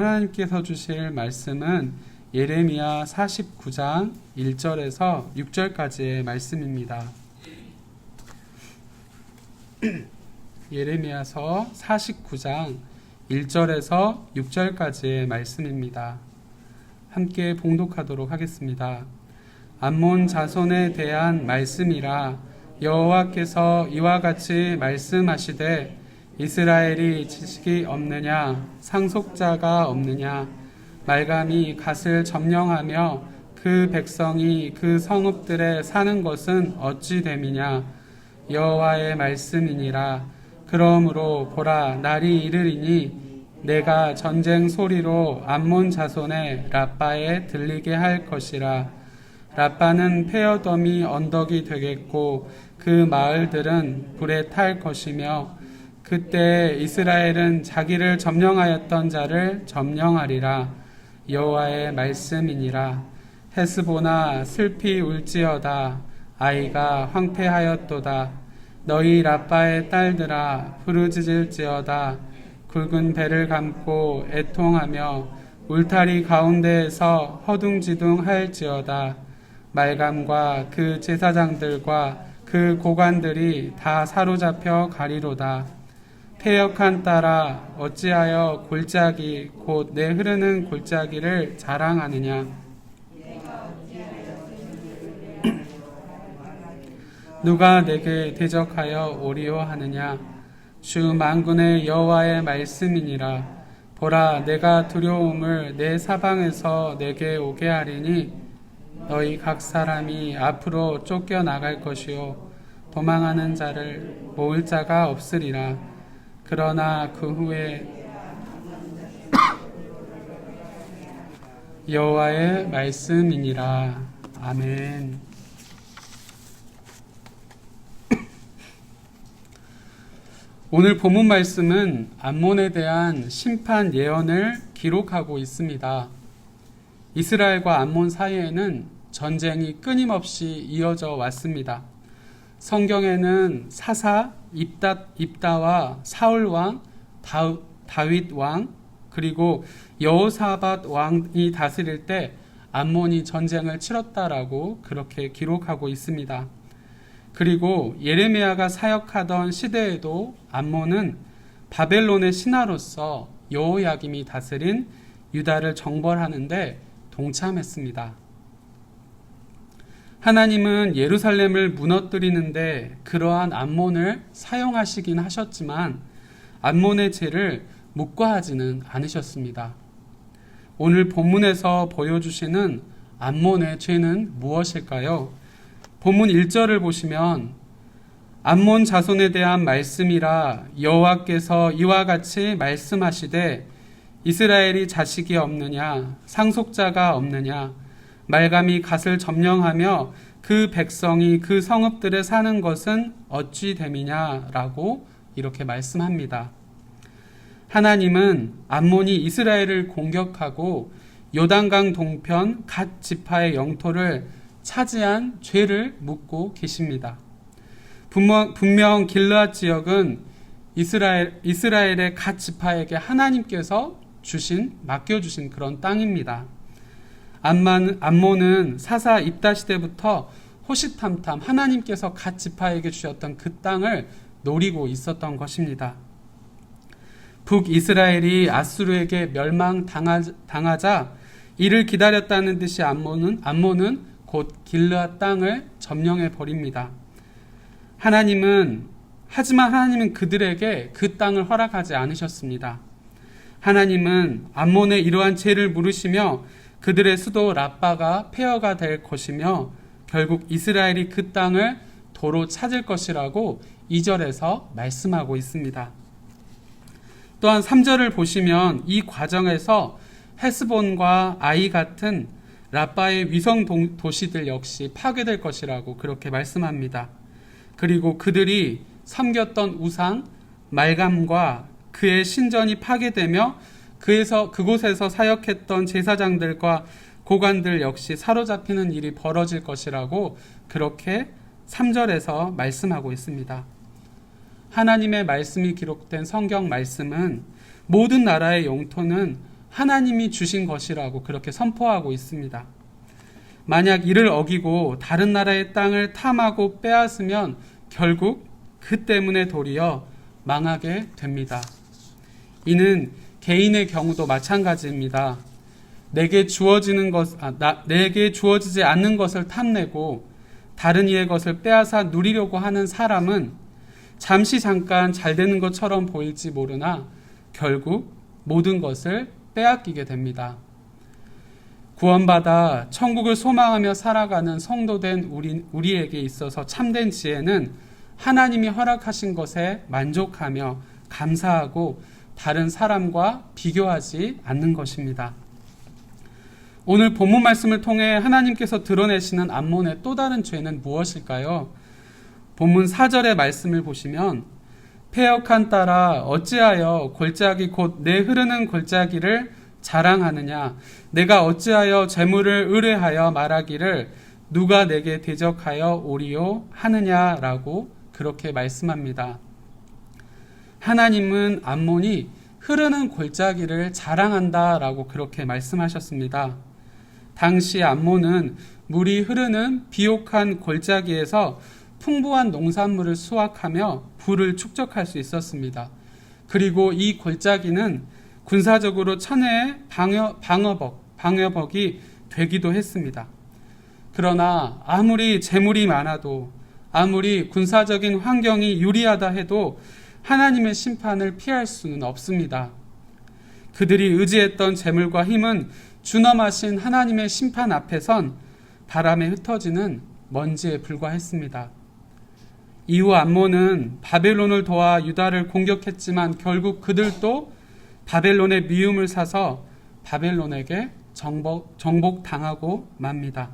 하나님께서 주실 말씀은 예레미야 49장 1절에서 6절까지의 말씀입니다. 예레미야서 49장 1절에서 6절까지의 말씀입니다. 함께 봉독하도록 하겠습니다. 암몬 자손에 대한 말씀이라. 여호와께서 이와 같이 말씀하시되 이스라엘이 지식이 없느냐, 상속자가 없느냐, 말감이 갓을 점령하며 그 백성이 그 성읍들에 사는 것은 어찌 됨이냐. 여호와의 말씀이니라. 그러므로 보라, 날이 이르리니 내가 전쟁 소리로 암몬 자손의 라빠에 들리게 할 것이라. 라빠는 페어더미 언덕이 되겠고 그 마을들은 불에 탈 것이며 그때 이스라엘은 자기를 점령하였던 자를 점령하리라. 여호와의 말씀이니라. 헤스보나 슬피 울지어다. 아이가 황폐하였도다. 너희 라빠의 딸들아 부르짖을지어다. 굵은 배를 감고 애통하며 울타리 가운데에서 허둥지둥할지어다. 말감과 그 제사장들과 그 고관들이 다 사로잡혀 가리로다. 패역한 딸아 어찌하여 골짜기 곧 내 흐르는 골짜기를 자랑하느냐. 누가 내게 대적하여 오리오 하느냐. 주 만군의 여호와의 말씀이니라. 보라, 내가 두려움을 내 사방에서 내게 오게 하리니 너희 각 사람이 앞으로 쫓겨나갈 것이요 도망하는 자를 모을 자가 없으리라. 그러나 그 후에 여호와의 말씀이니라. 아멘. 오늘 본문 말씀은 암몬에 대한 심판 예언을 기록하고 있습니다. 이스라엘과 암몬 사이에는 전쟁이 끊임없이 이어져 왔습니다. 성경에는 사사, 입다와 사울왕, 다윗왕, 그리고 여호사밧 왕이 다스릴 때 암몬이 전쟁을 치렀다라고 그렇게 기록하고 있습니다. 그리고 예레미야가 사역하던 시대에도 암몬은 바벨론의 신하로서 여호야김이 다스린 유다를 정벌하는데 동참했습니다. 하나님은 예루살렘을 무너뜨리는데 그러한 암몬을 사용하시긴 하셨지만 암몬의 죄를 묵과하지는 않으셨습니다. 오늘 본문에서 보여주시는 암몬의 죄는 무엇일까요? 본문 1절을 보시면 암몬 자손에 대한 말씀이라. 여호와께서 이와 같이 말씀하시되 이스라엘이 자식이 없느냐, 상속자가 없느냐, 말감이 갓을 점령하며 그 백성이 그 성읍들에 사는 것은 어찌 됨이냐라고 이렇게 말씀합니다. 하나님은 암몬이 이스라엘을 공격하고 요단강 동편 갓 지파의 영토를 차지한 죄를 묻고 계십니다. 분명 길르앗 지역은 이스라엘의 갓 지파에게 하나님께서 맡겨주신 그런 땅입니다. 암몬은 사사 입다 시대부터 호시탐탐 하나님께서 갓 지파에게 주셨던 그 땅을 노리고 있었던 것입니다. 북이스라엘이 아수르에게 멸망당하자 이를 기다렸다는 듯이 암몬은 곧 길르앗 땅을 점령해 버립니다. 하지만 하나님은 그들에게 그 땅을 허락하지 않으셨습니다. 하나님은 암몬의 이러한 죄를 물으시며 그들의 수도 라빠가 폐허가 될 것이며 결국 이스라엘이 그 땅을 도로 찾을 것이라고 2절에서 말씀하고 있습니다. 또한 3절을 보시면 이 과정에서 헤스본과 아이 같은 라빠의 위성 도시들 역시 파괴될 것이라고 그렇게 말씀합니다. 그리고 그들이 섬겼던 우상 말감과 그의 신전이 파괴되며 그곳에서 사역했던 제사장들과 고관들 역시 사로잡히는 일이 벌어질 것이라고 그렇게 3절에서 말씀하고 있습니다. 하나님의 말씀이 기록된 성경 말씀은 모든 나라의 영토는 하나님이 주신 것이라고 그렇게 선포하고 있습니다. 만약 이를 어기고 다른 나라의 땅을 탐하고 빼앗으면 결국 그 때문에 도리어 망하게 됩니다. 이는 개인의 경우도 마찬가지입니다. 내게 주어지지 않는 것을 탐내고 다른 이의 것을 빼앗아 누리려고 하는 사람은 잠시 잠깐 잘 되는 것처럼 보일지 모르나 결국 모든 것을 빼앗기게 됩니다. 구원받아 천국을 소망하며 살아가는 성도된 우리에게 있어서 참된 지혜는 하나님이 허락하신 것에 만족하며 감사하고 다른 사람과 비교하지 않는 것입니다. 오늘 본문 말씀을 통해 하나님께서 드러내시는 암몬의 또 다른 죄는 무엇일까요? 본문 4절의 말씀을 보시면 패역한 딸아 어찌하여 골짜기 곧 내 흐르는 골짜기를 자랑하느냐 내가 어찌하여 재물을 의뢰하여 말하기를 누가 내게 대적하여 오리요 하느냐라고 그렇게 말씀합니다. 하나님은 암몬이 흐르는 골짜기를 자랑한다라고 그렇게 말씀하셨습니다. 당시 암몬은 물이 흐르는 비옥한 골짜기에서 풍부한 농산물을 수확하며 부를 축적할 수 있었습니다. 그리고 이 골짜기는 군사적으로 천혜의 방어벽이 되기도 했습니다. 그러나 아무리 재물이 많아도 아무리 군사적인 환경이 유리하다 해도 하나님의 심판을 피할 수는 없습니다. 그들이 의지했던 재물과 힘은 준엄하신 하나님의 심판 앞에선 바람에 흩어지는 먼지에 불과했습니다. 이후 암몬은 바벨론을 도와 유다를 공격했지만 결국 그들도 바벨론의 미움을 사서 바벨론에게 정복당하고 맙니다.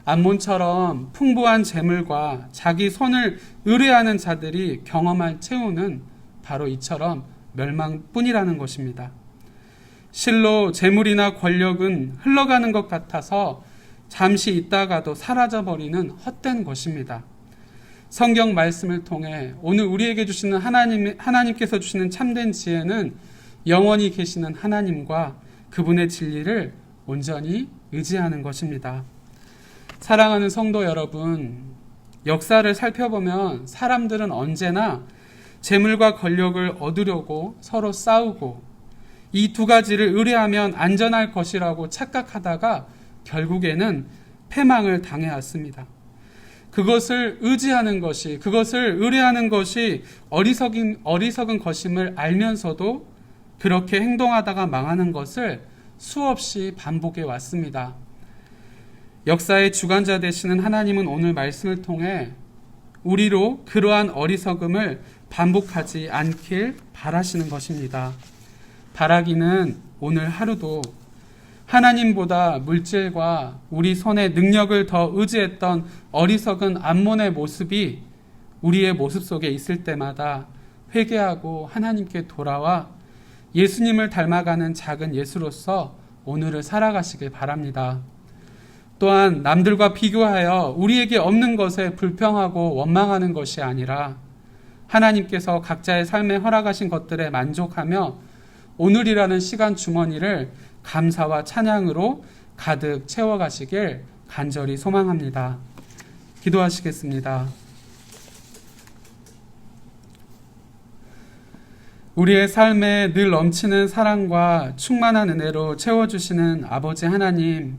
암몬처럼 풍부한 재물과 자기 손을 의뢰하는 자들이 경험할 최후는 바로 이처럼 멸망뿐이라는 것입니다. 실로 재물이나 권력은 흘러가는 것 같아서 잠시 있다가도 사라져버리는 헛된 것입니다. 성경 말씀을 통해 오늘 우리에게 주시는 하나님께서 주시는 참된 지혜는 영원히 계시는 하나님과 그분의 진리를 온전히 의지하는 것입니다. 사랑하는 성도 여러분, 역사를 살펴보면 사람들은 언제나 재물과 권력을 얻으려고 서로 싸우고 이 두 가지를 의뢰하면 안전할 것이라고 착각하다가 결국에는 패망을 당해왔습니다. 그것을 의지하는 것이, 그것을 의뢰하는 것이 어리석은 것임을 알면서도 그렇게 행동하다가 망하는 것을 수없이 반복해 왔습니다. 역사의 주관자 되시는 하나님은 오늘 말씀을 통해 우리로 그러한 어리석음을 반복하지 않길 바라시는 것입니다. 바라기는 오늘 하루도 하나님보다 물질과 우리 손의 능력을 더 의지했던 어리석은 암몬의 모습이 우리의 모습 속에 있을 때마다 회개하고 하나님께 돌아와 예수님을 닮아가는 작은 예수로서 오늘을 살아가시길 바랍니다. 또한 남들과 비교하여 우리에게 없는 것에 불평하고 원망하는 것이 아니라 하나님께서 각자의 삶에 허락하신 것들에 만족하며 오늘이라는 시간 주머니를 감사와 찬양으로 가득 채워가시길 간절히 소망합니다. 기도하시겠습니다. 우리의 삶에 늘 넘치는 사랑과 충만한 은혜로 채워주시는 아버지 하나님,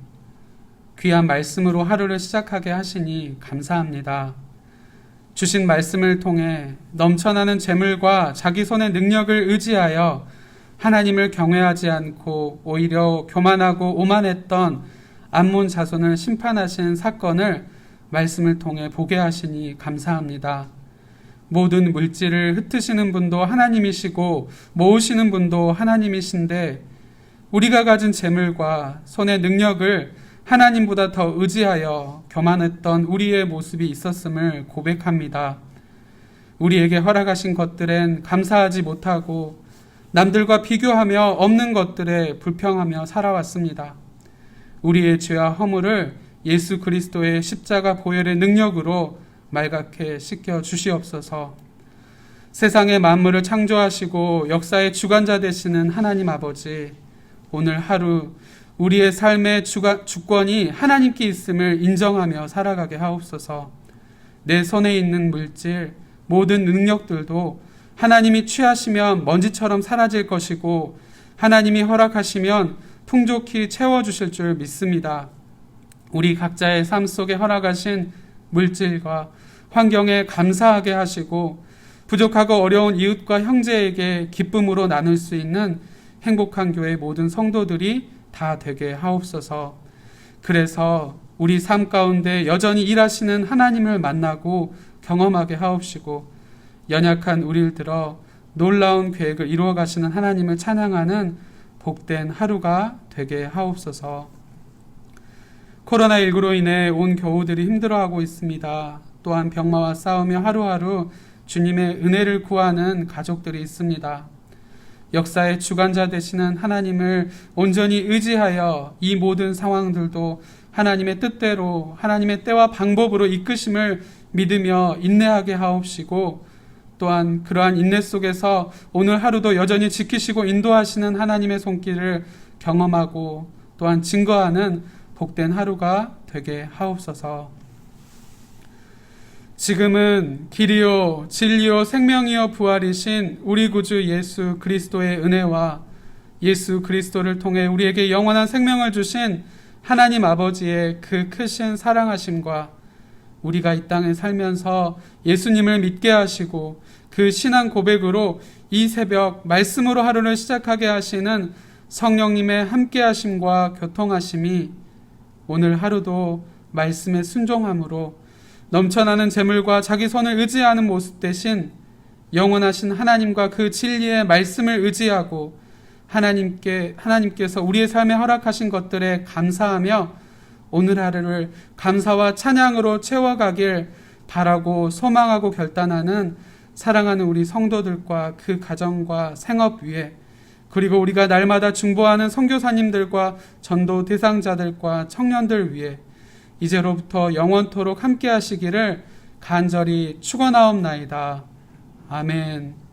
귀한 말씀으로 하루를 시작하게 하시니 감사합니다. 주신 말씀을 통해 넘쳐나는 재물과 자기 손의 능력을 의지하여 하나님을 경외하지 않고 오히려 교만하고 오만했던 암몬 자손을 심판하신 사건을 말씀을 통해 보게 하시니 감사합니다. 모든 물질을 흩으시는 분도 하나님이시고 모으시는 분도 하나님이신데 우리가 가진 재물과 손의 능력을 하나님보다 더 의지하여 교만했던 우리의 모습이 있었음을 고백합니다. 우리에게 허락하신 것들엔 감사하지 못하고 남들과 비교하며 없는 것들에 불평하며 살아왔습니다. 우리의 죄와 허물을 예수 그리스도의 십자가 보혈의 능력으로 말갛게 씻겨 주시옵소서. 세상의 만물을 창조하시고 역사의 주관자 되시는 하나님 아버지, 오늘 하루 우리의 삶의 주권이 하나님께 있음을 인정하며 살아가게 하옵소서. 내 손에 있는 물질, 모든 능력들도 하나님이 취하시면 먼지처럼 사라질 것이고 하나님이 허락하시면 풍족히 채워주실 줄 믿습니다. 우리 각자의 삶 속에 허락하신 물질과 환경에 감사하게 하시고 부족하고 어려운 이웃과 형제에게 기쁨으로 나눌 수 있는 행복한 교회 모든 성도들이 다 되게 하옵소서. 그래서 우리 삶 가운데 여전히 일하시는 하나님을 만나고 경험하게 하옵시고 연약한 우리를 들어 놀라운 계획을 이루어 가시는 하나님을 찬양하는 복된 하루가 되게 하옵소서. 코로나19로 인해 온 교우들이 힘들어하고 있습니다. 또한 병마와 싸우며 하루하루 주님의 은혜를 구하는 가족들이 있습니다. 역사의 주관자 되시는 하나님을 온전히 의지하여 이 모든 상황들도 하나님의 뜻대로 하나님의 때와 방법으로 이끄심을 믿으며 인내하게 하옵시고 또한 그러한 인내 속에서 오늘 하루도 여전히 지키시고 인도하시는 하나님의 손길을 경험하고 또한 증거하는 복된 하루가 되게 하옵소서. 지금은 길이요 진리요 생명이요 부활이신 우리 구주 예수 그리스도의 은혜와 예수 그리스도를 통해 우리에게 영원한 생명을 주신 하나님 아버지의 그 크신 사랑하심과 우리가 이 땅에 살면서 예수님을 믿게 하시고 그 신앙 고백으로 이 새벽 말씀으로 하루를 시작하게 하시는 성령님의 함께하심과 교통하심이 오늘 하루도 말씀에 순종함으로 넘쳐나는 재물과 자기 손을 의지하는 모습 대신 영원하신 하나님과 그 진리의 말씀을 의지하고 하나님께서 우리의 삶에 허락하신 것들에 감사하며 오늘 하루를 감사와 찬양으로 채워가길 바라고 소망하고 결단하는 사랑하는 우리 성도들과 그 가정과 생업 위에 그리고 우리가 날마다 중보하는 선교사님들과 전도 대상자들과 청년들 위해 이제로부터 영원토록 함께 하시기를 간절히 축원하옵나이다. 아멘.